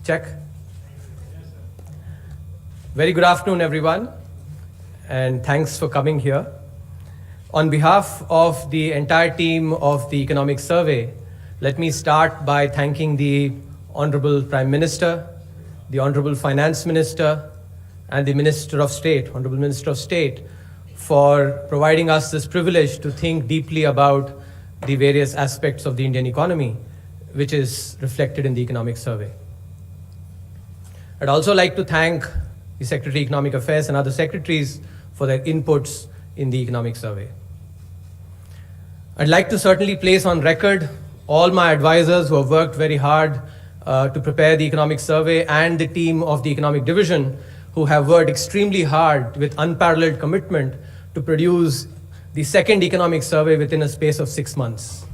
Check. Very good afternoon, everyone, and thanks for coming here. On behalf of the entire team of the Economic Survey, let me start by thanking the Honorable Prime Minister, the Honorable Finance Minister, and the Minister of State, Honorable Minister of State, for providing us this privilege to think deeply about the various aspects of the Indian economy, which is reflected in the Economic Survey. I'd also like to thank the Secretary of Economic Affairs and other secretaries for their inputs in the Economic Survey. I'd like to certainly place on record all my advisors who have worked very hard to prepare the Economic Survey, and the team of the Economic Division who have worked extremely hard with unparalleled commitment to produce the second Economic Survey within a space of 6 months.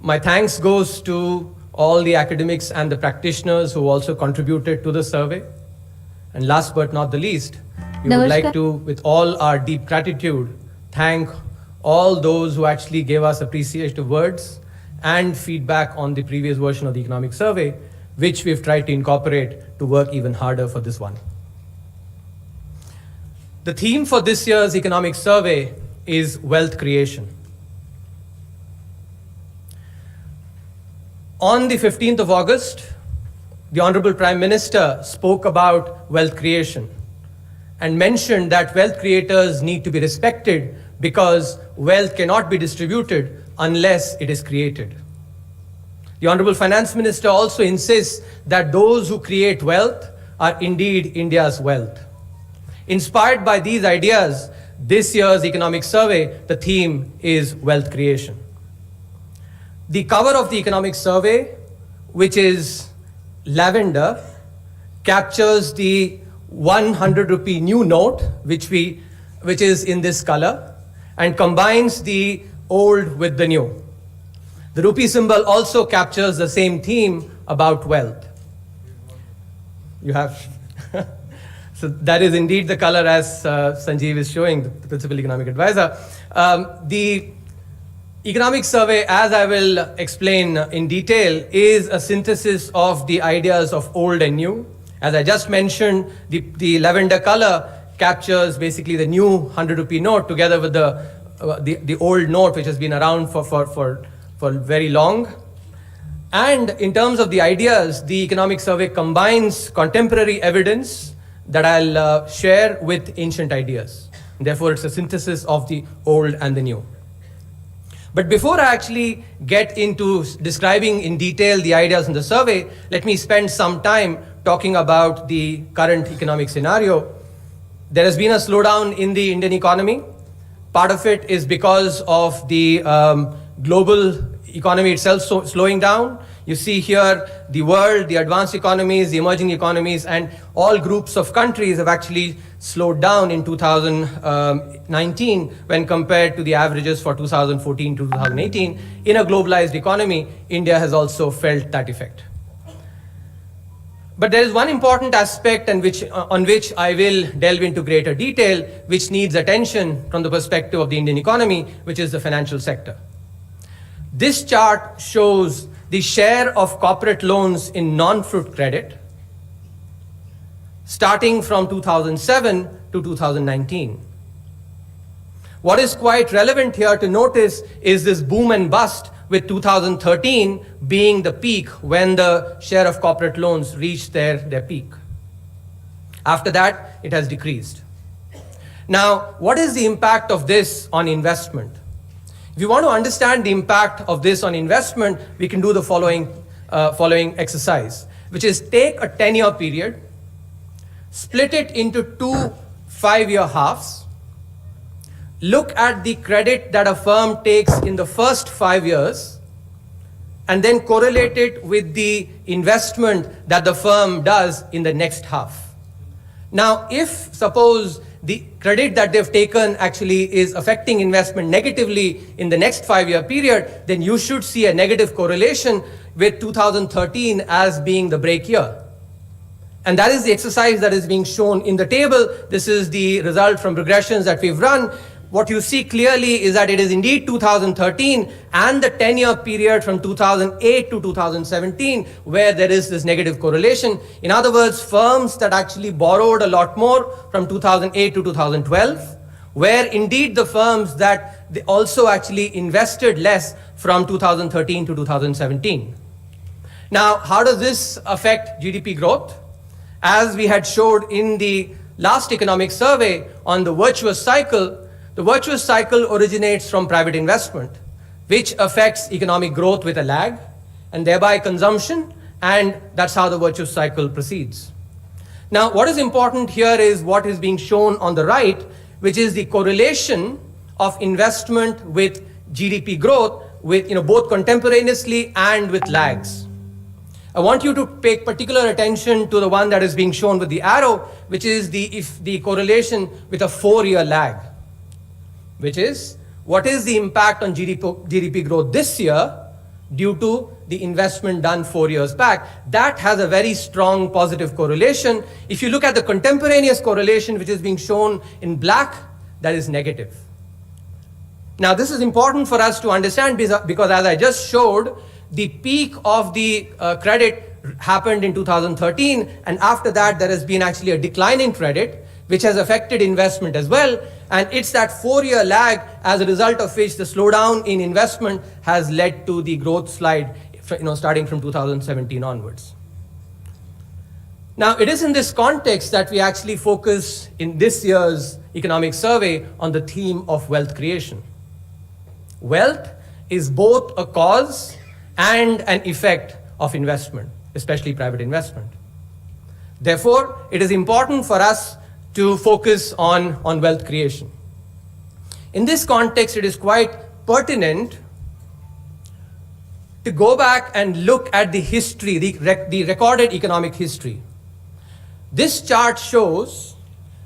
My thanks goes to all the academics and the practitioners who also contributed to the survey. And last but not the least, we would like to, with all our deep gratitude, thank all those who actually gave us appreciative words and feedback on the previous version of the Economic Survey, which we've tried to incorporate to work even harder for this one. The theme for this year's Economic Survey is wealth creation. On the 15th of August, the Honorable Prime Minister spoke about wealth creation and mentioned that wealth creators need to be respected because wealth cannot be distributed unless it is created. The Honorable Finance Minister also insists that those who create wealth are indeed India's wealth. Inspired by these ideas, this year's Economic Survey, the theme is wealth creation. The cover of the Economic Survey, which is lavender, captures the 100 rupee new note, which is in this color, and combines the old with the new. The rupee symbol also captures the same theme about wealth. You have, so that is indeed the color as Sanjeev is showing, the Principal Economic Advisor. The Economic Survey, as I will explain in detail, is a synthesis of the ideas of old and new. As I just mentioned, the lavender color captures basically the new 100 rupee note together with the old note, which has been around for very long. And in terms of the ideas, the Economic Survey combines contemporary evidence that I'll share with ancient ideas. Therefore, it's a synthesis of the old and the new. But before I actually get into describing in detail the ideas in the survey, let me spend some time talking about the current economic scenario. There has been a slowdown in the Indian economy. Part of it is because of the global economy itself slowing down. You see here the world, the advanced economies, the emerging economies, and all groups of countries have actually slowed down in 2019 when compared to the averages for 2014 to 2018. In a globalized economy, India has also felt that effect. But there is one important aspect on which I will delve into greater detail, which needs attention from the perspective of the Indian economy, which is the financial sector. This chart shows the share of corporate loans in non-fruit credit starting from 2007 to 2019. What is quite relevant here to notice is this boom and bust, with 2013 being the peak when the share of corporate loans reached their peak. After that, it has decreased. Now, what is the impact of this on investment? If you want to understand the impact of this on investment, we can do the following exercise, which is take a 10-year period, split it into two 5-year halves, look at the credit that a firm takes in the first 5 years, and then correlate it with the investment that the firm does in the next half. Now, if suppose the credit that they've taken actually is affecting investment negatively in the next 5-year period, then you should see a negative correlation with 2013 as being the break year. And that is the exercise that is being shown in the table. This is the result from regressions that we've run. what you see clearly is that it is indeed 2013 and the 10-year period from 2008 to 2017 where there is this negative correlation. In other words, firms that actually borrowed a lot more from 2008 to 2012 were indeed the firms that they also actually invested less from 2013 to 2017. Now, how does this affect GDP growth? As we had showed in the last economic survey on the virtuous cycle, the virtuous cycle originates from private investment, which affects economic growth with a lag, and thereby consumption, and that's how the virtuous cycle proceeds. Now, what is important here is what is being shown on the right, which is the correlation of investment with GDP growth, with both contemporaneously and with lags. I want you to pay particular attention to the one that is being shown with the arrow, which is the correlation with a 4-year lag, which is what is the impact on GDP growth this year due to the investment done 4 years back. That has a very strong positive correlation. If you look at the contemporaneous correlation, which is being shown in black, that is negative. Now, this is important for us to understand because as I just showed, the peak of the credit happened in 2013, and after that there has been actually a decline in credit, which has affected investment as well, and it's that 4-year lag as a result of which the slowdown in investment has led to the growth slide, starting from 2017 onwards. Now, it is in this context that we actually focus in this year's economic survey on the theme of wealth creation. Wealth is both a cause and an effect of investment, especially private investment. Therefore, it is important for us to focus on wealth creation. In this context, it is quite pertinent to go back and look at the history, the recorded economic history. This chart shows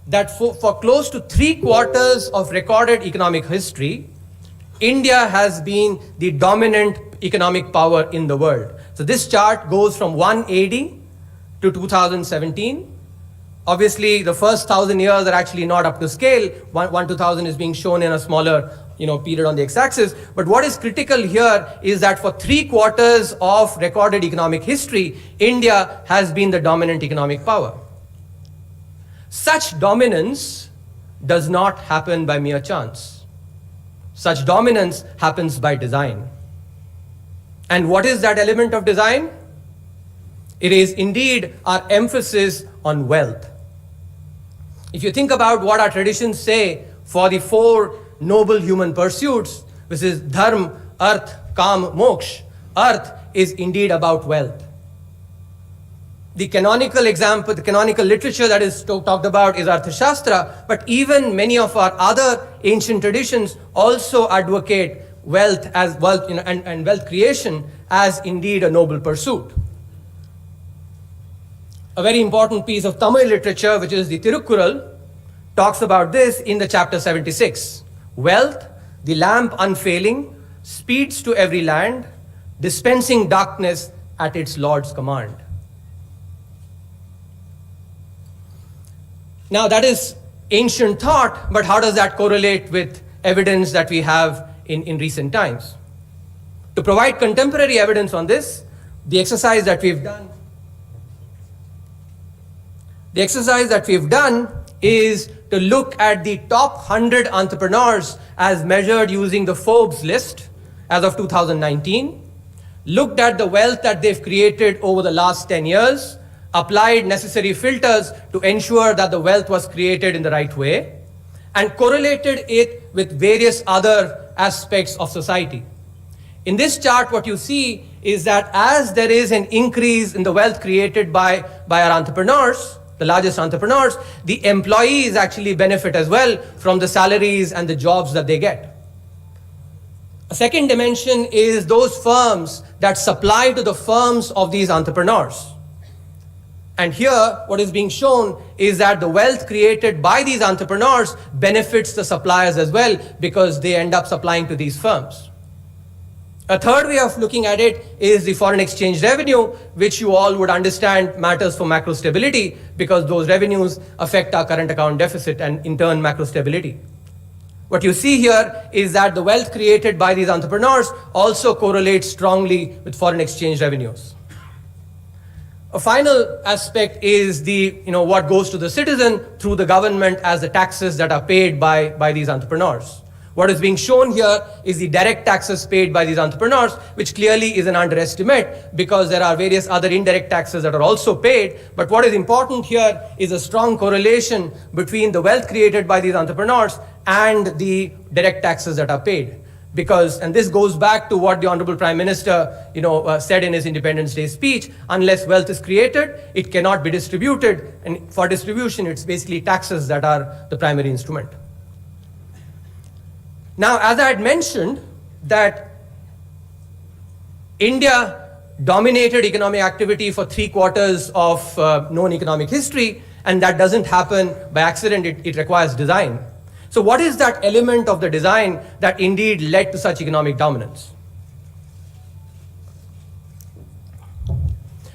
that for close to 3/4 of recorded economic history, India has been the dominant economic power in the world. So this chart goes from 180 to 2017. Obviously, the first 1,000 years are actually not up to scale. 2000 is being shown in a smaller period on the x-axis. But what is critical here is that for 3/4 of recorded economic history, India has been the dominant economic power. Such dominance does not happen by mere chance. Such dominance happens by design. And what is that element of design? It is indeed our emphasis on wealth. If you think about what our traditions say for the 4 noble human pursuits, which is dharma, arth, kam, moksha, arth is indeed about wealth. The canonical example, the canonical literature that is talked about is Arthashastra, but even many of our other ancient traditions also advocate wealth as wealth, and wealth creation as indeed a noble pursuit. A very important piece of Tamil literature, which is the Tirukkural, talks about this in the chapter 76. Wealth, the lamp unfailing, speeds to every land, dispensing darkness at its Lord's command. Now, that is ancient thought, but how does that correlate with evidence that we have in recent times? To provide contemporary evidence on this, the exercise that we've done is to look at the top 100 entrepreneurs as measured using the Forbes list as of 2019, looked at the wealth that they've created over the last 10 years, applied necessary filters to ensure that the wealth was created in the right way, and correlated it with various other aspects of society. In this chart, what you see is that as there is an increase in the wealth created by our entrepreneurs, the largest entrepreneurs, the employees actually benefit as well from the salaries and the jobs that they get. A second dimension is those firms that supply to the firms of these entrepreneurs. And here, what is being shown is that the wealth created by these entrepreneurs benefits the suppliers as well because they end up supplying to these firms. A third way of looking at it is the foreign exchange revenue, which you all would understand matters for macro stability because those revenues affect our current account deficit and in turn macro stability. What you see here is that the wealth created by these entrepreneurs also correlates strongly with foreign exchange revenues. A final aspect is what goes to the citizen through the government as the taxes that are paid by these entrepreneurs. What is being shown here is the direct taxes paid by these entrepreneurs, which clearly is an underestimate because there are various other indirect taxes that are also paid. But what is important here is a strong correlation between the wealth created by these entrepreneurs and the direct taxes that are paid. And this goes back to what the Honorable Prime Minister said in his Independence Day speech: unless wealth is created, it cannot be distributed. And for distribution, it's basically taxes that are the primary instrument. Now, as I had mentioned, that India dominated economic activity for 3/4 of known economic history, and that doesn't happen by accident. It requires design. So what is that element of the design that indeed led to such economic dominance?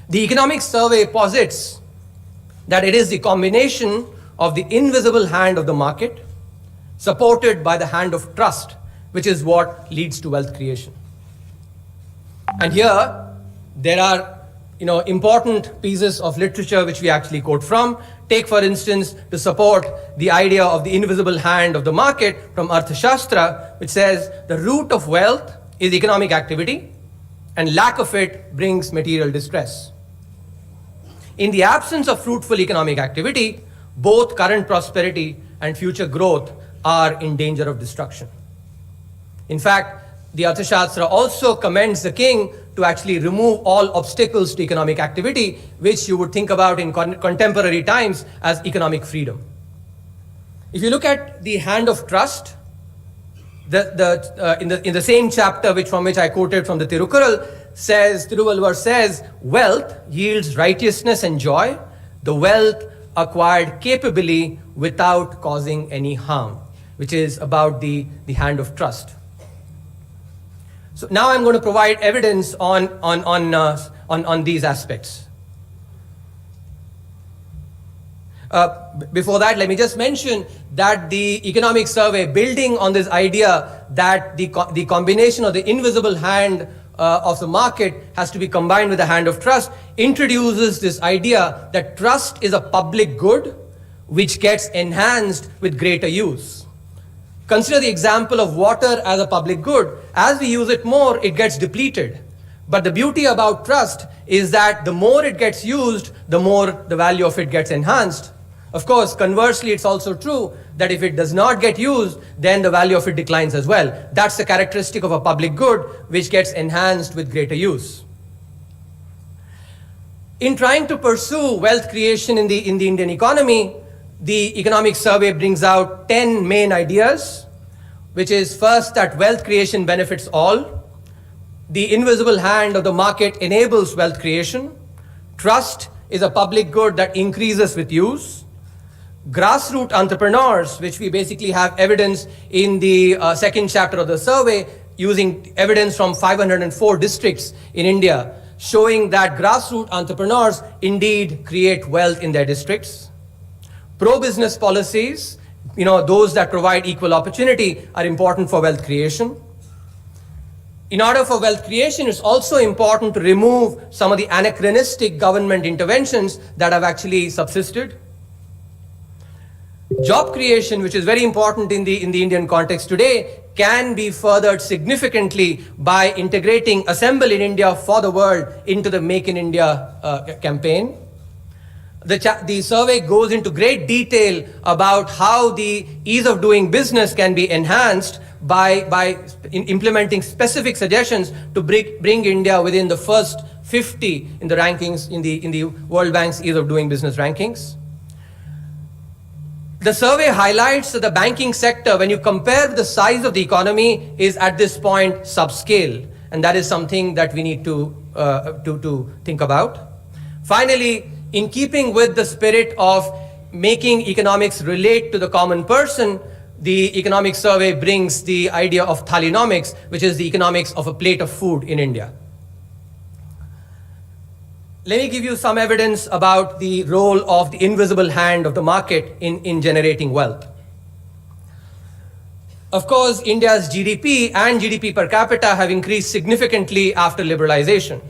The economic survey posits that it is the combination of the invisible hand of the market supported by the hand of trust, which is what leads to wealth creation. And here, there are important pieces of literature which we actually quote from. Take, for instance, to support the idea of the invisible hand of the market from Arthashastra, which says the root of wealth is economic activity, and lack of it brings material distress. In the absence of fruitful economic activity, both current prosperity and future growth are in danger of destruction. In fact, the Arthashastra also commends the king to actually remove all obstacles to economic activity, which you would think about in contemporary times as economic freedom. If you look at the hand of trust, in the same chapter from which I quoted from the Tiruvalvar says, wealth yields righteousness and joy, the wealth acquired capably without causing any harm, which is about the hand of trust. So now I'm going to provide evidence on these aspects. Before that, let me just mention that the economic survey, building on this idea that the combination of the invisible hand of the market has to be combined with the hand of trust, introduces this idea that trust is a public good which gets enhanced with greater use. Consider the example of water as a public good. As we use it more, it gets depleted. But the beauty about trust is that the more it gets used, the more the value of it gets enhanced. Of course, conversely, it's also true that if it does not get used, then the value of it declines as well. That's the characteristic of a public good, which gets enhanced with greater use. In trying to pursue wealth creation in the Indian economy, the economic survey brings out 10 main ideas, which is first that wealth creation benefits all. The invisible hand of the market enables wealth creation. Trust is a public good that increases with use. Grassroots entrepreneurs, which we basically have evidence in the second chapter of the survey, using evidence from 504 districts in India, showing that grassroots entrepreneurs indeed create wealth in their districts. Pro-business policies, those that provide equal opportunity, are important for wealth creation. In order for wealth creation, it's also important to remove some of the anachronistic government interventions that have actually subsisted. Job creation, which is very important in the Indian context today, can be furthered significantly by integrating Assemble in India for the World into the Make in India campaign. The survey goes into great detail about how the ease of doing business can be enhanced by implementing specific suggestions to bring India within the first 50 in the rankings, in the World Bank's ease of doing business rankings. The survey highlights that the banking sector, when you compare the size of the economy, is at this point subscale, and that is something that we need to think about. Finally, in keeping with the spirit of making economics relate to the common person, the economic survey brings the idea of Thalinomics, which is the economics of a plate of food in India. Let me give you some evidence about the role of the invisible hand of the market in generating wealth. Of course, India's GDP and GDP per capita have increased significantly after liberalization.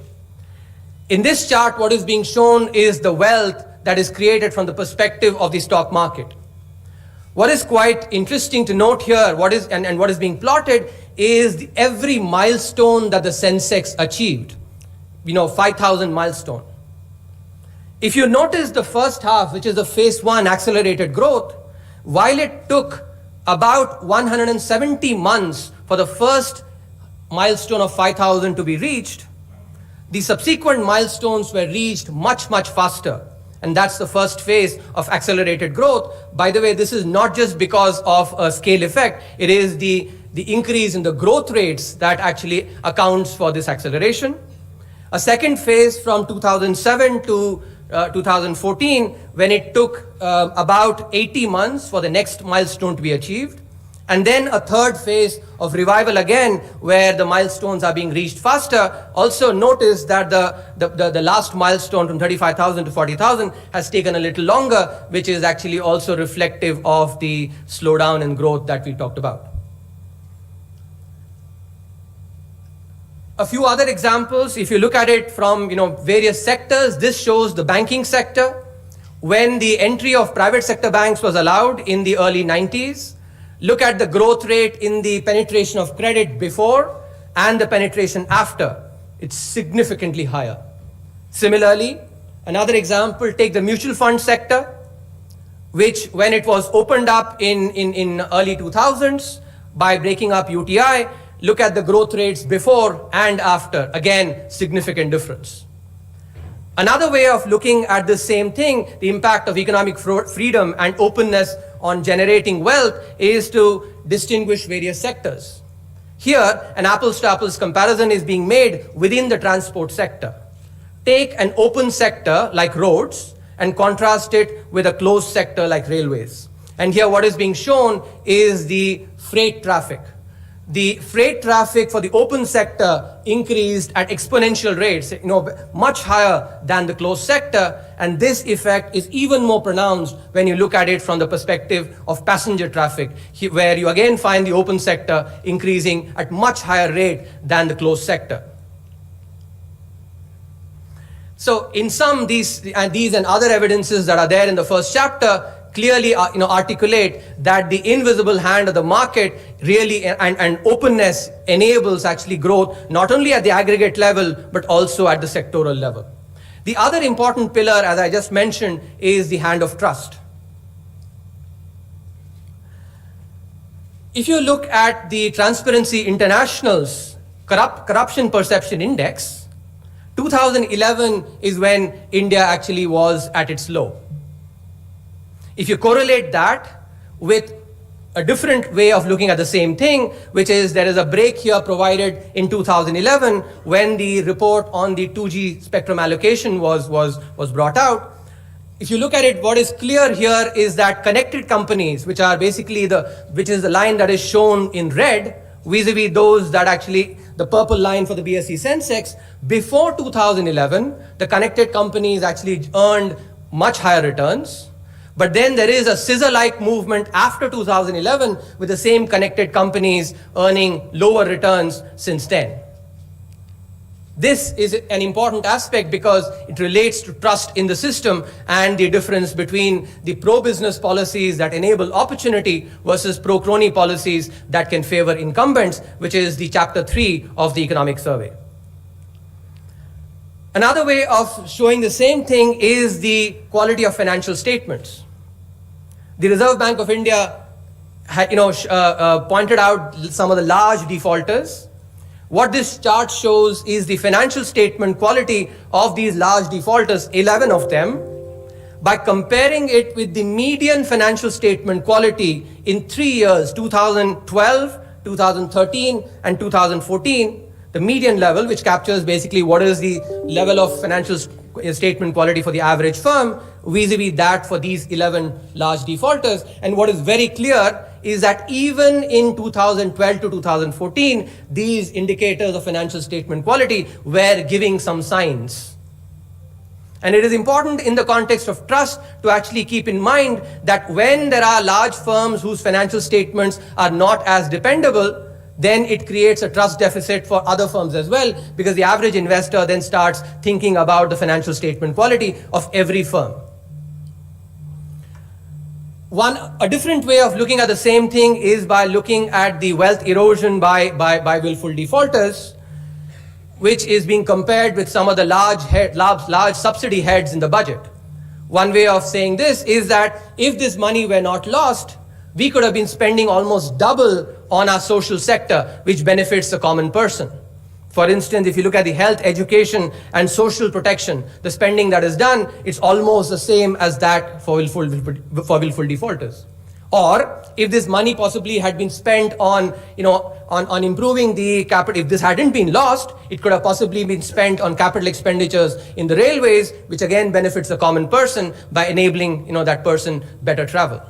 In this chart, what is being shown is the wealth that is created from the perspective of the stock market. What is quite interesting to note here, what is being plotted is every milestone that the Sensex achieved. 5,000 milestone. If you notice the first half, which is the phase 1 accelerated growth, while it took about 170 months for the first milestone of 5,000 to be reached, the subsequent milestones were reached much, much faster. And that's the first phase of accelerated growth. By the way, this is not just because of a scale effect. It is the increase in the growth rates that actually accounts for this acceleration. A second phase from 2007 to 2014, when it took about 80 months for the next milestone to be achieved. And then a third phase of revival again, where the milestones are being reached faster. Also notice that the last milestone from 35,000 to 40,000 has taken a little longer, which is actually also reflective of the slowdown in growth that we talked about. A few other examples, if you look at it from various sectors, this shows the banking sector. When the entry of private sector banks was allowed in the early 90s, look at the growth rate in the penetration of credit before and the penetration after. It's significantly higher. Similarly, another example, take the mutual fund sector, which when it was opened up in early 2000s by breaking up UTI, look at the growth rates before and after. Again, significant difference. Another way of looking at the same thing, the impact of economic freedom and openness on generating wealth, is to distinguish various sectors. Here, an apples to apples comparison is being made within the transport sector. Take an open sector like roads and contrast it with a closed sector like railways. And here what is being shown is the freight traffic. The freight traffic for the open sector increased at exponential rates, much higher than the closed sector. And this effect is even more pronounced when you look at it from the perspective of passenger traffic, where you again find the open sector increasing at much higher rate than the closed sector. So in sum, these and other evidences that are there in the first chapter clearly articulate that the invisible hand of the market really and openness enables actually growth, not only at the aggregate level, but also at the sectoral level. The other important pillar, as I just mentioned, is the hand of trust. If you look at the Transparency International's Corruption Perception Index, 2011 is when India actually was at its low. If you correlate that with a different way of looking at the same thing, which is there is a break here provided in 2011 when the report on the 2G spectrum allocation was brought out. If you look at it, what is clear here is that connected companies, which are basically which is the line that is shown in red, vis-a-vis those that actually, the purple line for the BSE Sensex, before 2011, the connected companies actually earned much higher returns. But then there is a scissor-like movement after 2011 with the same connected companies earning lower returns since then. This is an important aspect because it relates to trust in the system and the difference between the pro-business policies that enable opportunity versus pro-crony policies that can favor incumbents, which is the chapter 3 of the economic survey. Another way of showing the same thing is the quality of financial statements. The Reserve Bank of India pointed out some of the large defaulters. What this chart shows is the financial statement quality of these large defaulters, 11 of them, by comparing it with the median financial statement quality in 3 years, 2012, 2013, and 2014, the median level, which captures basically what is the level of financial statement quality for the average firm, vis-a-vis that for these 11 large defaulters. And what is very clear is that even in 2012 to 2014, these indicators of financial statement quality were giving some signs. And it is important in the context of trust to actually keep in mind that when there are large firms whose financial statements are not as dependable, then it creates a trust deficit for other firms as well, because the average investor then starts thinking about the financial statement quality of every firm. A different way of looking at the same thing is by looking at the wealth erosion by willful defaulters, which is being compared with some of the large subsidy heads in the budget. One way of saying this is that if this money were not lost, we could have been spending almost double on our social sector, which benefits the common person. For instance, if you look at the health, education, and social protection, the spending that is done, it's almost the same as that for willful defaulters. Or if this money possibly had been spent on improving the capital, if this hadn't been lost, it could have possibly been spent on capital expenditures in the railways, which again benefits the common person by enabling that person better travel.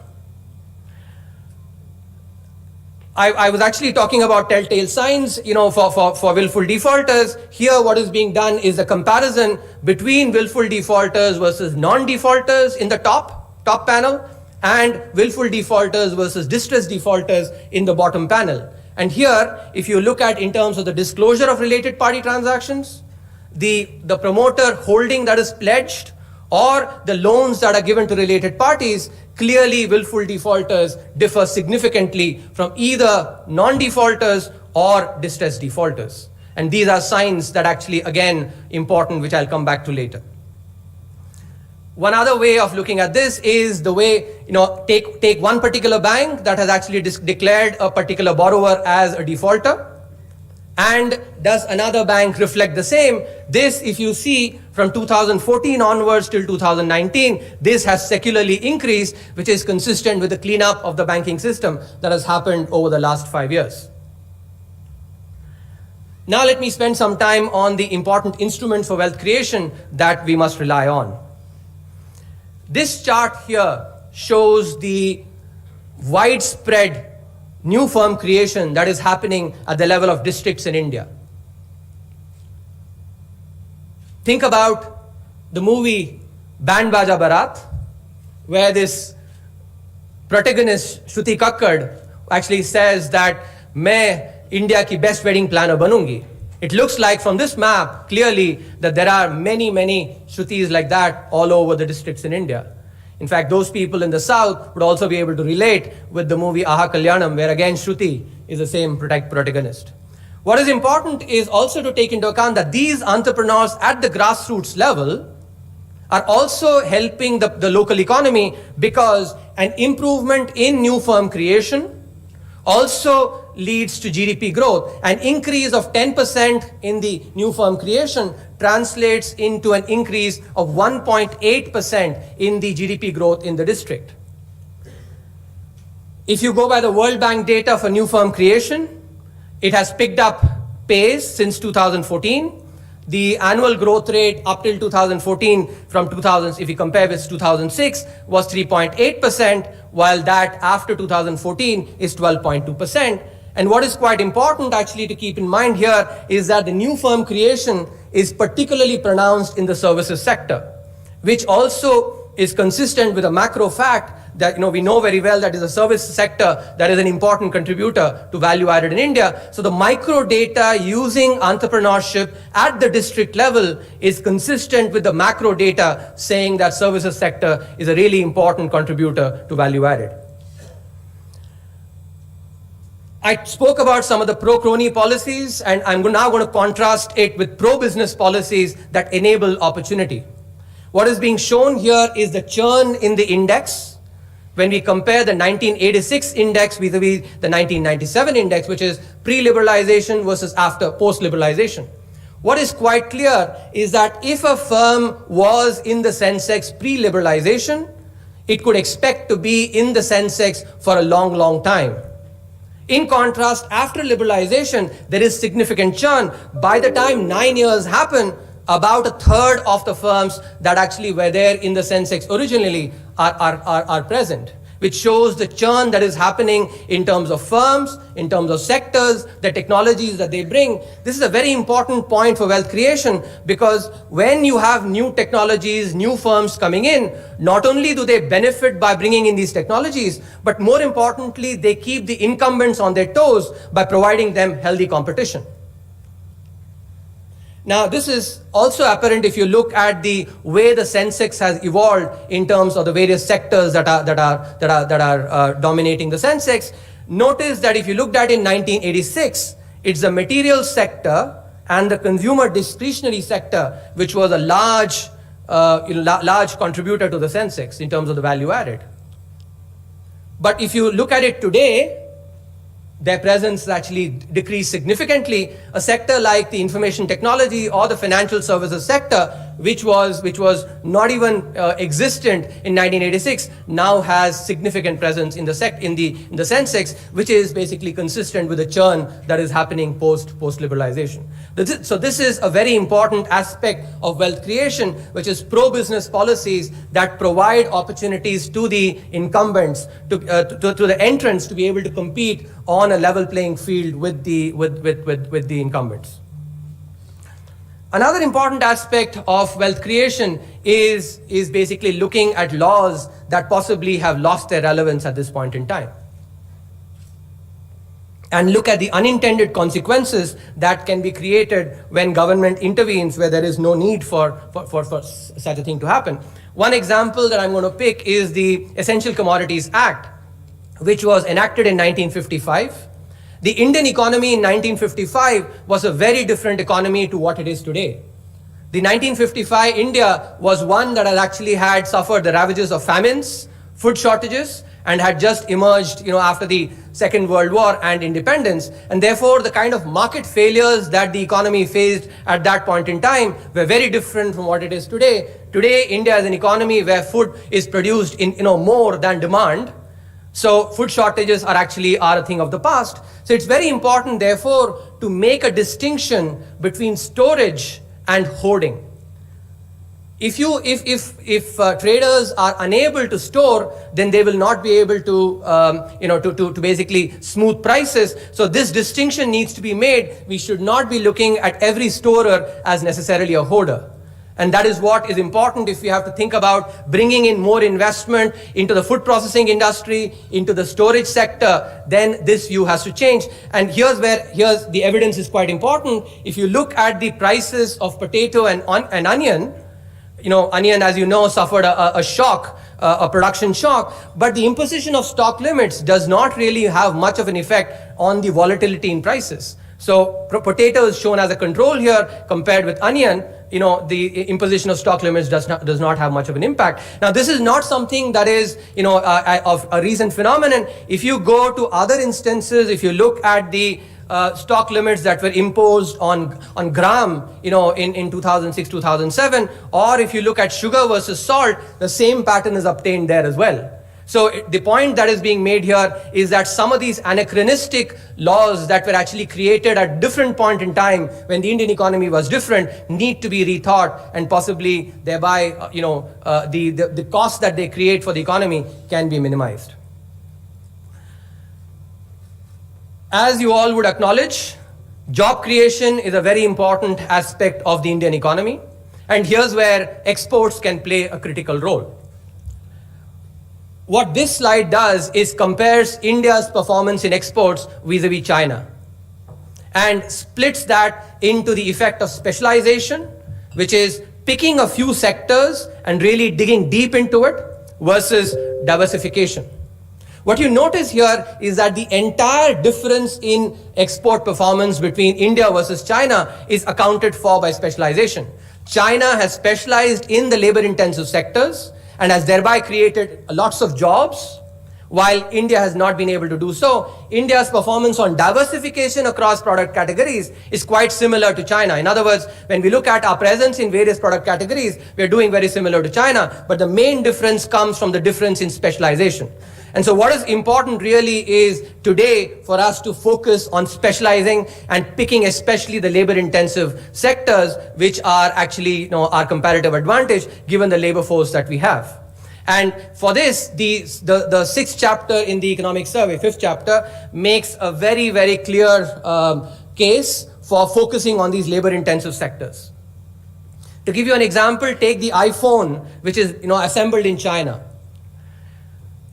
I was actually talking about telltale signs, for willful defaulters. Here, what is being done is a comparison between willful defaulters versus non-defaulters in the top panel, and willful defaulters versus distressed defaulters in the bottom panel. And here, if you look at in terms of the disclosure of related party transactions, the promoter holding that is pledged, or the loans that are given to related parties, clearly willful defaulters differ significantly from either non-defaulters or distressed defaulters. And these are signs that actually, again, important, which I'll come back to later. One other way of looking at this is the way, take one particular bank that has actually declared a particular borrower as a defaulter, and does another bank reflect the same? This, if you see, from 2014 onwards till 2019, this has secularly increased, which is consistent with the cleanup of the banking system that has happened over the last 5 years. Now let me spend some time on the important instruments for wealth creation that we must rely on. This chart here shows the widespread new firm creation that is happening at the level of districts in India. Think about the movie Band Baja Barat, where this protagonist Shruti Kakkad actually says that मैं India की best wedding planner बनूंगी. It looks like from this map clearly that there are many Shrutis like that all over the districts in India. In fact, those people in the south would also be able to relate with the movie Aha Kalyanam, where again Shruti is the same protagonist. What is important is also to take into account that these entrepreneurs at the grassroots level are also helping the local economy, because an improvement in new firm creation also leads to GDP growth. An increase of 10% in the new firm creation translates into an increase of 1.8% in the GDP growth in the district. If you go by the World Bank data for new firm creation, it has picked up pace since 2014. The annual growth rate up till 2014 from 2000, if you compare with 2006, was 3.8%, while that after 2014 is 12.2%. And what is quite important actually to keep in mind here is that the new firm creation is particularly pronounced in the services sector, which also is consistent with a macro fact that we know very well that is a service sector that is an important contributor to value added in India. So the micro data using entrepreneurship at the district level is consistent with the macro data saying that services sector is a really important contributor to value added. I spoke about some of the pro-crony policies, and I'm now going to contrast it with pro-business policies that enable opportunity. What is being shown here is the churn in the index when we compare the 1986 index vis-a-vis the 1997 index, which is pre-liberalization versus after post-liberalization. What is quite clear is that if a firm was in the Sensex pre-liberalization, it could expect to be in the Sensex for a long time. In contrast, after liberalization, there is significant churn. By the time 9 years happen, about a third of the firms that actually were there in the Sensex originally are present. which shows the churn that is happening in terms of firms, in terms of sectors, the technologies that they bring. This is a very important point for wealth creation, because when you have new technologies, new firms coming in, not only do they benefit by bringing in these technologies, but more importantly, they keep the incumbents on their toes by providing them healthy competition. Now, this is also apparent if you look at the way the Sensex has evolved in terms of the various sectors that are dominating the Sensex. Notice that if you looked at in 1986, it's the material sector and the consumer discretionary sector which was a large contributor to the Sensex in terms of the value added. But if you look at it today, their presence actually decreased significantly. A sector like the information technology or the financial services sector, which was not even existent in 1986, now has significant presence in the Sensex, which is basically consistent with the churn that is happening post liberalization. So this is a very important aspect of wealth creation, which is pro-business policies that provide opportunities to the incumbents, to the entrants, to be able to compete on a level playing field with the incumbents. Another important aspect of wealth creation is basically looking at laws that possibly have lost their relevance at this point in time, and look at the unintended consequences that can be created when government intervenes where there is no need for such a thing to happen. One example that I'm going to pick is the Essential Commodities Act, which was enacted in 1955. The Indian economy in 1955 was a very different economy to what it is today. The 1955 India was one that had suffered the ravages of famines, food shortages, and had just emerged, after the Second World War and independence. And therefore, the kind of market failures that the economy faced at that point in time were very different from what it is today. Today, India is an economy where food is produced in, more than demand. So food shortages are a thing of the past. So it's very important, therefore, to make a distinction between storage and hoarding. If traders are unable to store, then they will not be able to basically smooth prices. So this distinction needs to be made. We should not be looking at every storer as necessarily a hoarder. And that is what is important if we have to think about bringing in more investment into the food processing industry, into the storage sector, then this view has to change. And here's the evidence is quite important. If you look at the prices of potato and onion, onion, as you know, suffered a shock, a production shock, but the imposition of stock limits does not really have much of an effect on the volatility in prices. So potato is shown as a control here compared with onion. The imposition of stock limits does not have much of an impact. Now, this is not something that is, of a recent phenomenon. If you go to other instances, if you look at the stock limits that were imposed on gram, in 2006, 2007, or if you look at sugar versus salt, the same pattern is obtained there as well. So the point that is being made here is that some of these anachronistic laws that were actually created at different point in time when the Indian economy was different need to be rethought, and possibly thereby, the cost that they create for the economy can be minimized. As you all would acknowledge, job creation is a very important aspect of the Indian economy, and here's where exports can play a critical role. What this slide does is compares India's performance in exports vis-a-vis China, and splits that into the effect of specialization, which is picking a few sectors and really digging deep into it, versus diversification. What you notice here is that the entire difference in export performance between India versus China is accounted for by specialization. China has specialized in the labor-intensive sectors and has thereby created lots of jobs, while India has not been able to do so. India's performance on diversification across product categories is quite similar to China. In other words, when we look at our presence in various product categories, we are doing very similar to China, but the main difference comes from the difference in specialization. And so what is important really is today for us to focus on specializing and picking especially the labor-intensive sectors, which are actually our comparative advantage given the labor force that we have. And for this, the sixth chapter in the economic survey, fifth chapter, makes a very, very clear case for focusing on these labor-intensive sectors. To give you an example, take the iPhone, which is assembled in China.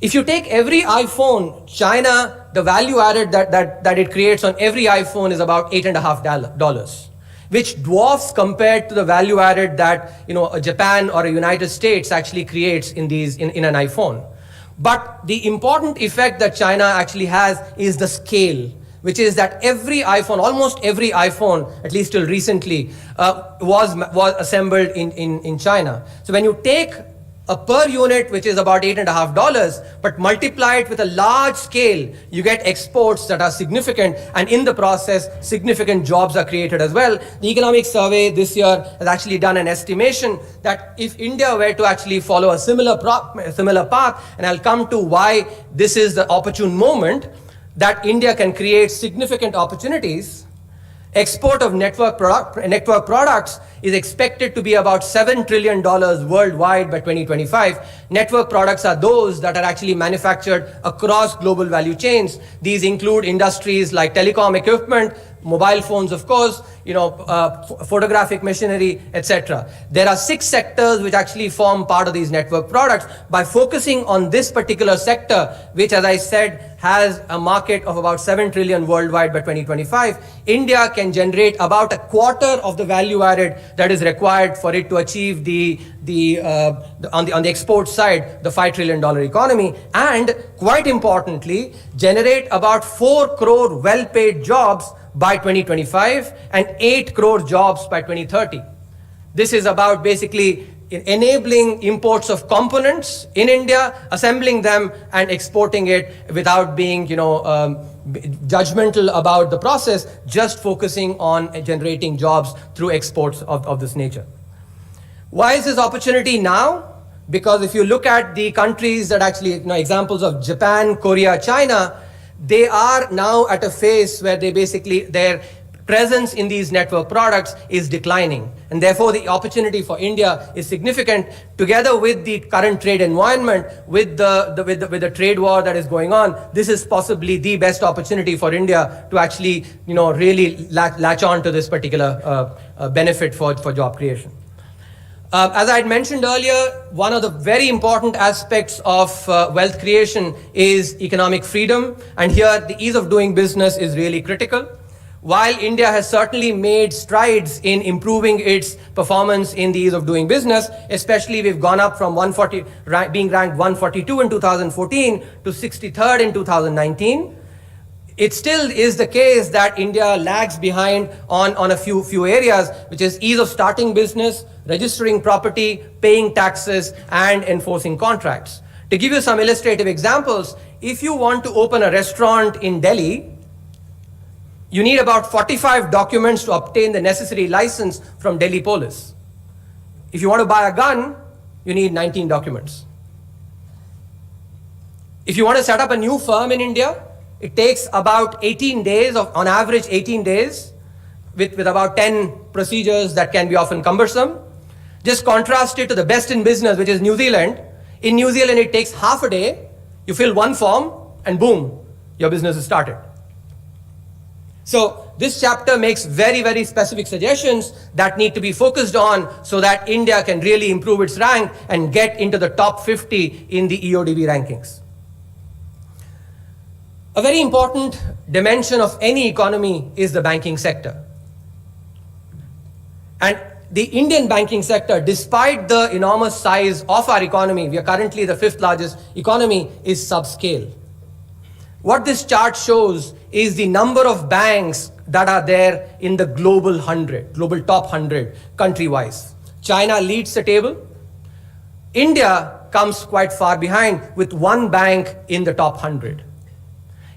If you take every iPhone, China, the value added that it creates on every iPhone is about $8.50, which dwarfs compared to the value added that a Japan or a United States actually creates in an iPhone. But the important effect that China actually has is the scale, which is that almost every iPhone, at least till recently, was assembled in China. So when you take a per unit, which is about $8.50, but multiply it with a large scale, you get exports that are significant, and in the process, significant jobs are created as well. The economic survey this year has actually done an estimation that if India were to actually follow a similar path, and I'll come to why this is the opportune moment, that India can create significant opportunities. Export of network products is expected to be about $7 trillion worldwide by 2025. Network products are those that are actually manufactured across global value chains. These include industries like telecom equipment, mobile phones, of course, photographic machinery, etc. There are 6 sectors which actually form part of these network products. By focusing on this particular sector, which, as I said, has a market of about 7 trillion worldwide by 2025, India can generate about a quarter of the value added that is required for it to achieve on the export side, the $5 trillion economy, and quite importantly, generate about 4 crore well-paid jobs by 2025 and 8 crore jobs by 2030. This is about basically enabling imports of components in India, assembling them and exporting it without being judgmental about the process, just focusing on generating jobs through exports of this nature. Why is this opportunity now? Because if you look at the countries that actually, examples of Japan, Korea, China, they are now at a phase where their presence in these network products is declining. And therefore, the opportunity for India is significant. Together with the current trade environment, with the trade war that is going on, this is possibly the best opportunity for India to actually, really latch on to this particular benefit for job creation. As I had mentioned earlier, one of the very important aspects of wealth creation is economic freedom. And here, the ease of doing business is really critical. While India has certainly made strides in improving its performance in the ease of doing business, especially we've gone up from being ranked 142 in 2014 to 63rd in 2019. It still is the case that India lags behind on a few areas, which is ease of starting business, registering property, paying taxes, and enforcing contracts. To give you some illustrative examples, if you want to open a restaurant in Delhi, you need about 45 documents to obtain the necessary license from Delhi police. If you want to buy a gun, you need 19 documents. If you want to set up a new firm in India, it takes about 18 days, on average 18 days, with about 10 procedures that can be often cumbersome. Just contrast it to the best in business, which is New Zealand. In New Zealand, it takes half a day. You fill one form, and boom, your business is started. So this chapter makes very, very specific suggestions that need to be focused on so that India can really improve its rank and get into the top 50 in the EODB rankings. A very important dimension of any economy is the banking sector. And the Indian banking sector, despite the enormous size of our economy, we are currently the 5th largest economy, is subscale. What this chart shows is the number of banks that are there in the global top 100 country-wise. China leads the table. India comes quite far behind with 1 bank in the top 100.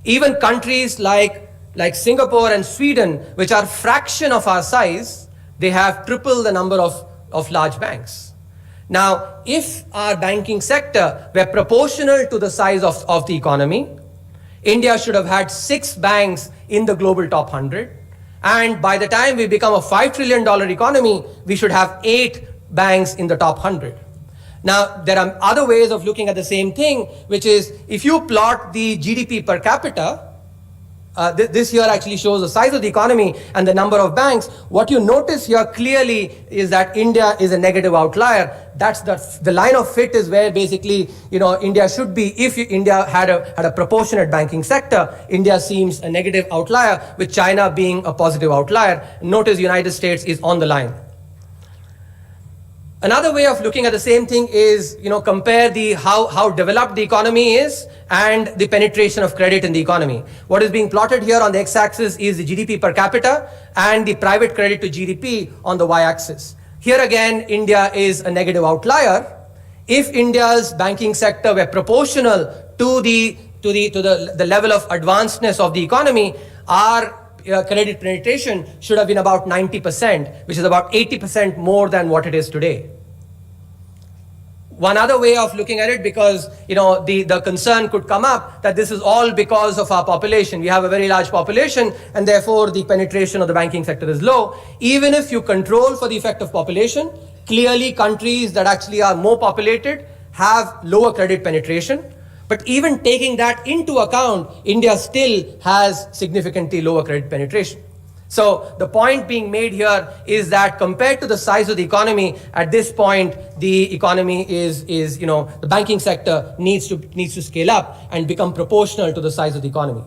Even countries like Singapore and Sweden, which are a fraction of our size, they have triple the number of large banks. Now, if our banking sector were proportional to the size of the economy, India should have had 6 banks in the global top 100. And by the time we become a $5 trillion economy, we should have 8 banks in the top 100. Now, there are other ways of looking at the same thing, which is if you plot the GDP per capita, this here actually shows the size of the economy and the number of banks. What you notice here clearly is that India is a negative outlier. That's the line of fit is where basically, India should be. If India had a proportionate banking sector, India seems a negative outlier, with China being a positive outlier. Notice United States is on the line. Another way of looking at the same thing is, compare how developed the economy is and the penetration of credit in the economy. What is being plotted here on the x-axis is the GDP per capita and the private credit to GDP on the y-axis. Here again, India is a negative outlier. If India's banking sector were proportional to the level of advancedness of the economy, our credit penetration should have been about 90%, which is about 80% more than what it is today. One other way of looking at it, because the concern could come up that this is all because of our population. We have a very large population, and therefore the penetration of the banking sector is low. Even if you control for the effect of population, clearly countries that actually are more populated have lower credit penetration. But even taking that into account, India still has significantly lower credit penetration. So the point being made here is that compared to the size of the economy, at this point, the economy is the banking sector needs to scale up and become proportional to the size of the economy.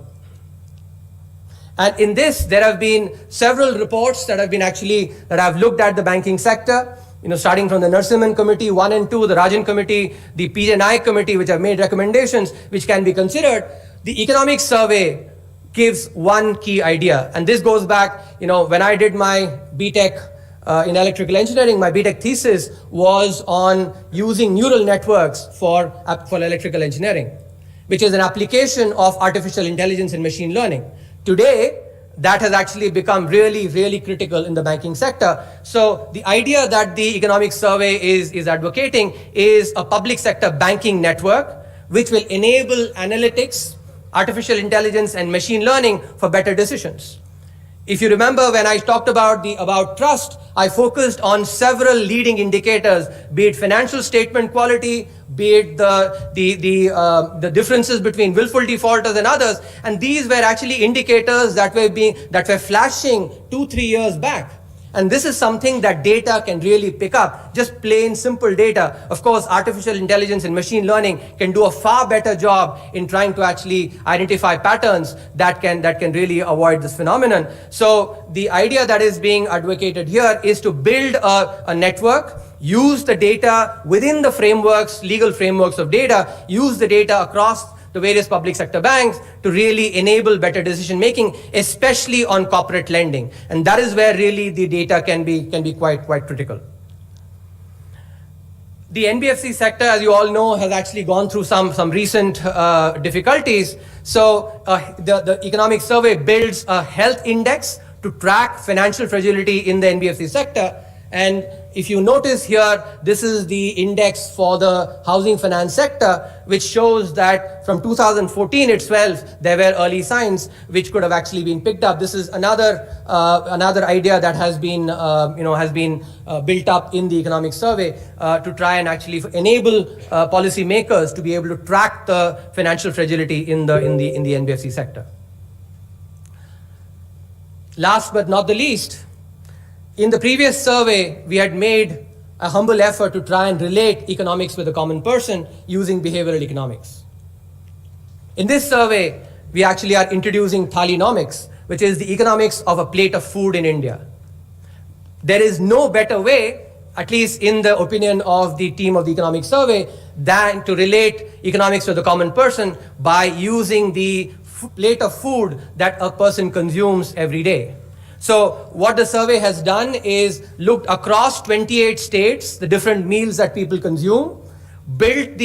And in this, there have been several reports that have looked at the banking sector. Starting from the Narasimhan Committee 1 and 2, the Rajan Committee, the PJ Naik Committee, which have made recommendations which can be considered. The economic survey gives one key idea. And this goes back, when I did my BTech in electrical engineering, my BTech thesis was on using neural networks for electrical engineering, which is an application of artificial intelligence and machine learning. Today, that has actually become really, really critical in the banking sector. So the idea that the economic survey is advocating is a public sector banking network, which will enable analytics, artificial intelligence, and machine learning for better decisions. If you remember, when I talked about trust, I focused on several leading indicators, be it financial statement quality, be it the differences between willful defaulters and others, and these were actually indicators that were flashing 2-3 years back. And this is something that data can really pick up, just plain simple data. Of course, artificial intelligence and machine learning can do a far better job in trying to actually identify patterns that can really avoid this phenomenon. So the idea that is being advocated here is to build a network, use the data within the frameworks, legal frameworks of data, use the data across the various public sector banks to really enable better decision making, especially on corporate lending. And that is where really the data can be quite critical. The NBFC sector, as you all know, has actually gone through some recent difficulties. So the economic survey builds a health index to track financial fragility in the NBFC sector. And if you notice here, this is the index for the housing finance sector, which shows that from 2014 itself, there were early signs which could have actually been picked up. This is another idea that has been built up in the economic survey to try and actually enable policymakers to be able to track the financial fragility in the NBFC sector. Last but not the least, in the previous survey, we had made a humble effort to try and relate economics with the common person using behavioral economics. In this survey, we actually are introducing Thalinomics, which is the economics of a plate of food in India. There is no better way, at least in the opinion of the team of the economic survey, than to relate economics with the common person by using the plate of food that a person consumes every day. So what the survey has done is looked across 28 states, the different meals that people consume, built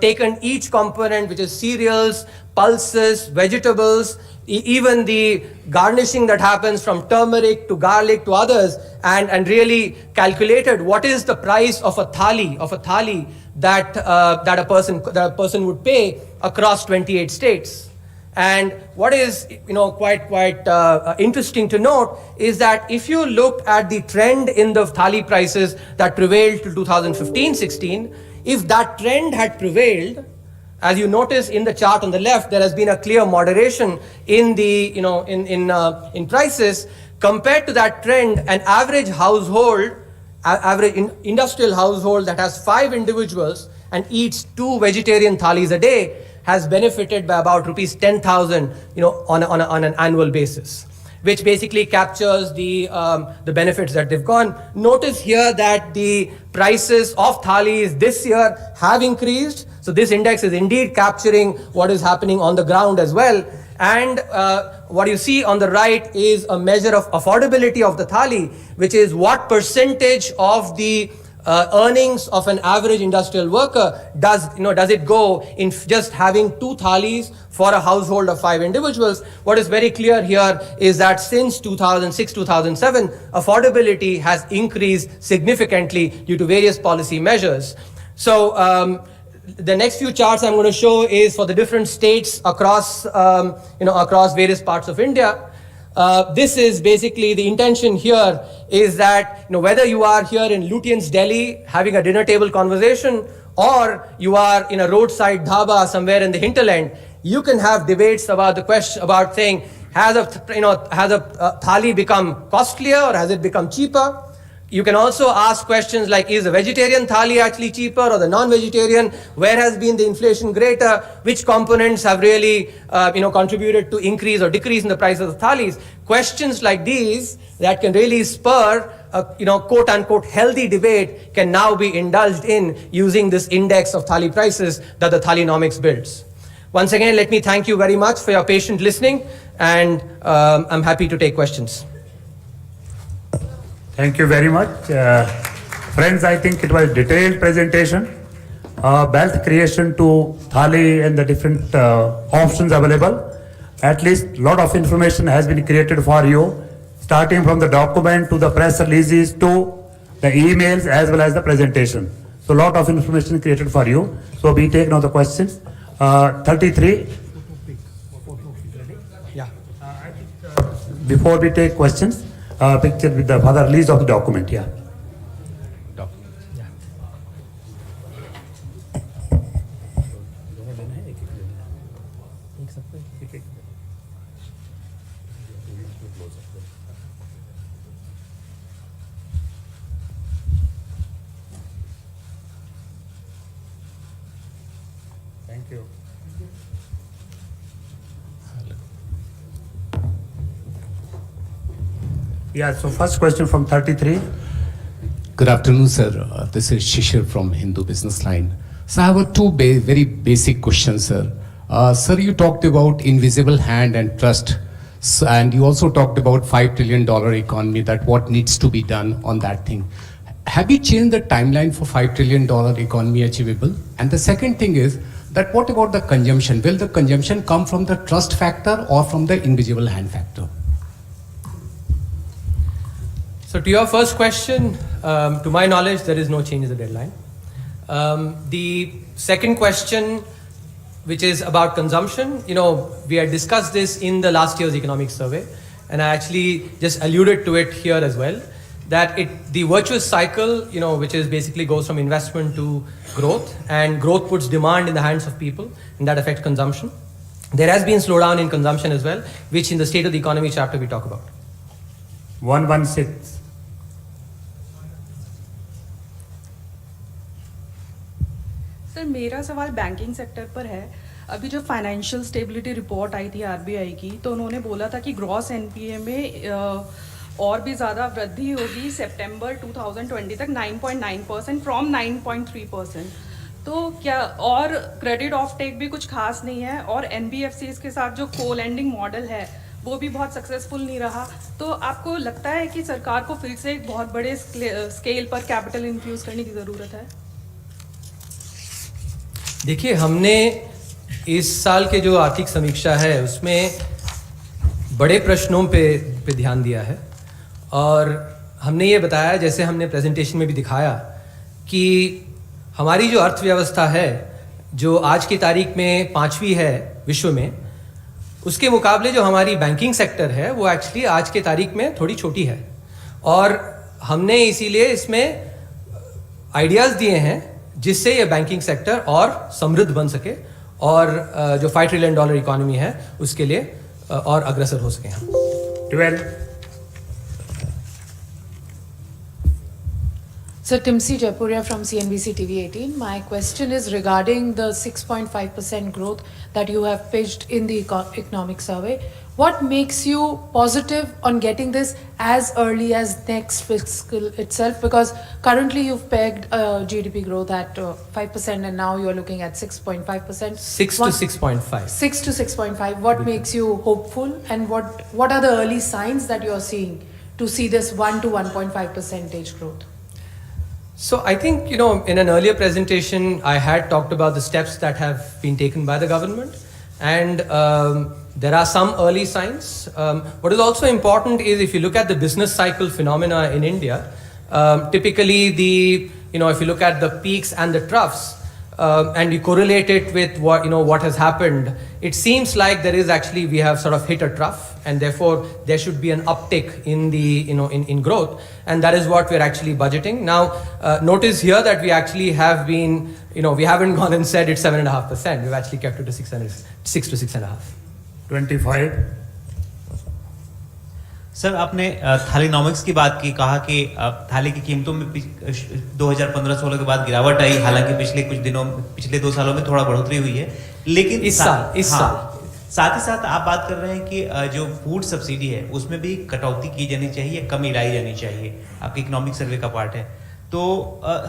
taken each component, which is cereals, pulses, vegetables, even the garnishing that happens from turmeric to garlic to others, and really calculated what is the price of a thali that a person would pay across 28 states. And what is quite interesting to note is that if you look at the trend in the thali prices that prevailed till 2015-16, if that trend had prevailed, as you notice in the chart on the left, there has been a clear moderation in the, in prices. Compared to that trend, an average household, average industrial household that has 5 individuals and eats 2 vegetarian thalis a day has benefited by about rupees 10,000, on an annual basis, which basically captures the benefits that they've gone. Notice here that the prices of thalis this year have increased. So this index is indeed capturing what is happening on the ground as well. And what you see on the right is a measure of affordability of the thali, which is what percentage of the earnings of an average industrial worker does it go in just having 2 thalis for a household of 5 individuals. What is very clear here is that since 2006-2007, affordability has increased significantly due to various policy measures. So the next few charts I'm going to show is for the different states across across various parts of India. This is basically the intention here is that whether you are here in Lutyens, Delhi having a dinner table conversation, or you are in a roadside dhaba somewhere in the hinterland, you can have debates about the question about saying, has a thali become costlier or has it become cheaper? You can also ask questions like, is the vegetarian thali actually cheaper or the non-vegetarian? Where has been the inflation greater? Which components have really contributed to increase or decrease in the prices of thalis? Questions like these that can really spur a quote unquote healthy debate can now be indulged in using this index of thali prices that the Thalinomics builds. Once again, let me thank you very much for your patient listening, and I'm happy to take questions. Thank you very much. Friends, I think it was a detailed presentation. Wealth creation to thali and the different options available. At least a lot of information has been created for you, starting from the document to the press releases to the emails as well as the presentation. So a lot of information created for you. So we take now the questions. 33. Yeah. Before we take questions, picture with the further release of the document. Yeah. Thank you. Yeah, so first question from 33. Good afternoon, sir. This is Shishir from Hindu Business Line. So I have two very basic questions, sir. Sir, you talked about invisible hand and trust. So, and you also talked about $5 trillion economy, that what needs to be done on that thing. Have you changed the timeline for $5 trillion economy achievable? And the second thing is that what about the consumption? Will the consumption come from the trust factor or from the invisible hand factor? So to your first question, to my knowledge, there is no change in the deadline. The second question, which is about consumption, we had discussed this in the last year's economic survey, and I actually just alluded to it here as well, that the virtuous cycle, which is basically goes from investment to growth, and growth puts demand in the hands of people, and that affects consumption. There has been slowdown in consumption as well, which in the State of the Economy chapter we talk about. 116. Sir मेरा सवाल banking sector पर है। अभी जो financial stability report आई थी RBI की, तो उन्होंने बोला था कि ग्रॉस एनपीए में और भी ज़्यादा वृद्धि होगी सितंबर 2020 तक 9.9% फ्रॉम 9.3%। तो क्या और क्रेडिट ऑफ टेक भी कुछ खास नहीं है, और एनबीएफसी के साथ जो को लैंडिंग मॉडल है वो भी बहुत सक्सेसफुल नहीं रहा। तो आपको लगता है कि सरकार को फिर से एक बहुत बड़े स्केल पर कैपिटल इन्फ्यूज़ करने की ज़रूरत है? देखिए, हमने इस साल के जो आर्थिक समीक्षा है उसमें बड़े प्रश्नों पे ध्यान दिया है, और हमने ये बताया, जैसे हमने प्रेजेंटेशन में भी दिखाया, कि हमारी जो अर्थव्यवस्था है जो आज की तारीख में 5वीं है विश्व में, उसके मुकाबले जो हमारी बैंकिंग सेक्टर है वो एक्चुअली आज के तारीख में थोड़ी छोटी है। और हमने इसीलिए इसमें आइडियाज़ दिए हैं जिससे ये बैंकिंग सेक्टर और समृद्ध बन सके और जो $5 ट्रिलियन इकोनॉमी है उसके लिए और अग्रसर हो सके हम। 12. So Timsi Jaipuria from CNBC TV 18. My question is regarding the 6.5% growth that you have pitched in the economic survey. What makes you positive on getting this as early as next fiscal itself? Because currently you've pegged GDP growth at 5% and now you're looking at 6.5%. 6 to 6.5. 6 to 6.5. What makes you hopeful and what are the early signs that you're seeing to see this 1 to 1.5% growth? So I think, in an earlier presentation, I had talked about the steps that have been taken by the government. And there are some early signs. What is also important is if you look at the business cycle phenomena in India, typically if you look at the peaks and the troughs, and you correlate it with what has happened, it seems like we have sort of hit a trough, and therefore there should be an uptick in the in growth, and that is what we're actually budgeting now. Notice here that we actually have been we haven't gone and said it's 7.5%. We've actually kept it to 6 to 6.5. 25. Sir, आपने थालीनॉमिक्स की बात की, कहा कि थाली की कीमतों में 2015-16 के बाद गिरावट आई, हालांकि पिछले 2 सालों में थोड़ा बढ़ोतरी हुई है, लेकिन इस साल साथ ही साथ आप बात कर रहे हैं कि जो फूड सब्सिडी है उसमें भी कटौती की जानी चाहिए, कमी लाई जानी चाहिए, आपके इकोनॉमिक सर्वे का पार्ट है। तो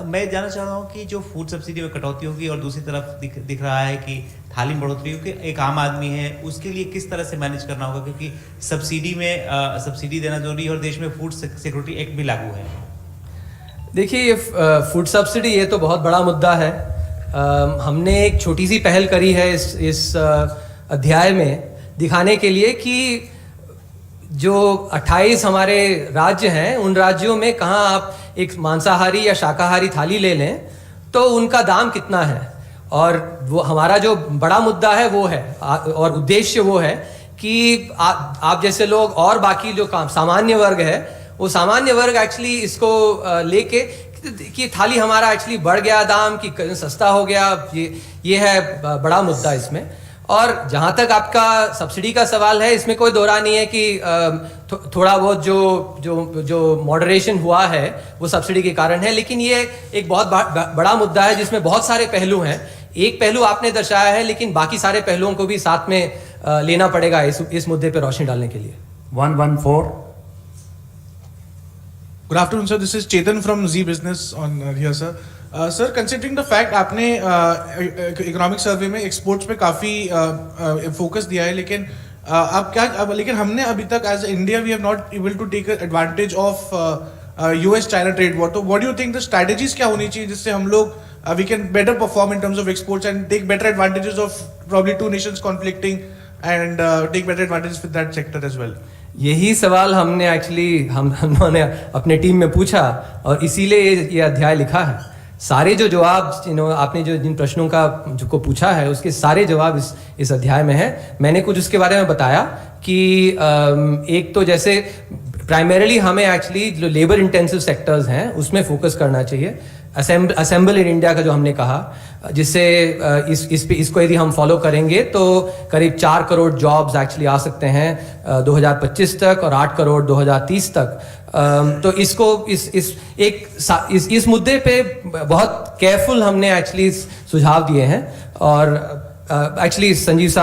मैं जानना चाह रहा हूँ कि जो फूड सब्सिडी में कटौती होगी और दूसरी तरफ दिख रहा है कि थाली में बढ़ोतरी होगी, एक आम आदमी है उसके लिए किस तरह से मैनेज करना होगा, क्योंकि सब्सिडी देना जरूरी है और देश में फूड सिक्योरिटी एक्ट भी लागू है। देखिए, ये फूड सब्सिडी ये तो बहुत बड़ा मुद्दा है। हमने एक छोटी सी पहल करी है इस अध्याय में दिखाने के लिए कि जो 28 हमारे राज्य हैं उन राज्यों में कहाँ आप एक मांसाहारी या शाकाहारी थाली ले लें तो उनका दाम कितना है, और वो हमारा जो बड़ा मुद्दा है वो है और उद्देश्य वो है कि आप जैसे लोग और बाकी जो सामान्य वर्ग है वो सामान्य वर्ग एक्चुअली इसको लेके कि थाली हमारा एक्चुअली बढ़ गया दाम कि सस्ता हो गया, ये है बड़ा मुद्दा इसमें। और जहाँ तक आपका सब्सिडी का सवाल है, इसमें कोई दोरा नहीं है कि थोड़ा बहुत जो मॉडरेशन हुआ है वो सब्सिडी के कारण है, लेकिन ये एक बहुत बड़ा मुद्दा है जिसमें बहुत सारे पहलू हैं। एक पहलू आपने दर्शाया है, लेकिन बाकी सारे पहलुओं को भी साथ में लेना पड़ेगा इस मुद्दे पर रोशनी डालने के लिए। 114. Good afternoon, sir. This is Chetan from Z Business on here, sir. Sir, considering the fact आपने इकोनॉमिक सर्वे में एक्सपोर्ट्स पे काफी फोकस दिया है, लेकिन हमने अभी तक as India we have not able to take advantage of US China trade war. तो what do you think the strategies क्या होनी चाहिए जिससे हम लोग we can better perform in terms of exports and take better advantages of probably 2 nations conflicting and take better advantages with that sector as well? यही सवाल हमने actually हमने अपने टीम में पूछा और इसीलिए ये अध्याय लिखा है। सारे जो जवाब आपने जिन प्रश्नों को पूछा है उसके सारे जवाब इस अध्याय में है। मैंने कुछ उसके बारे में बताया कि एक तो जैसे प्राइमरीली हमें एक्चुअली जो लेबर इंटेंसिव सेक्टर्स हैं उसमें फोकस करना चाहिए। असेंबल इन इंडिया का जो हमने कहा, जिससे इसको यदि हम फॉलो करेंगे तो करीब 4 करोड़ जॉब्स एक्चुअली आ सकते हैं 2025 तक और 8 करोड़ 2030 तक। तो इसको इस मुद्दे पे बहुत केयरफुल हमने एक्चुअली सुझाव दिए हैं और एक्चुअली संजीव साहब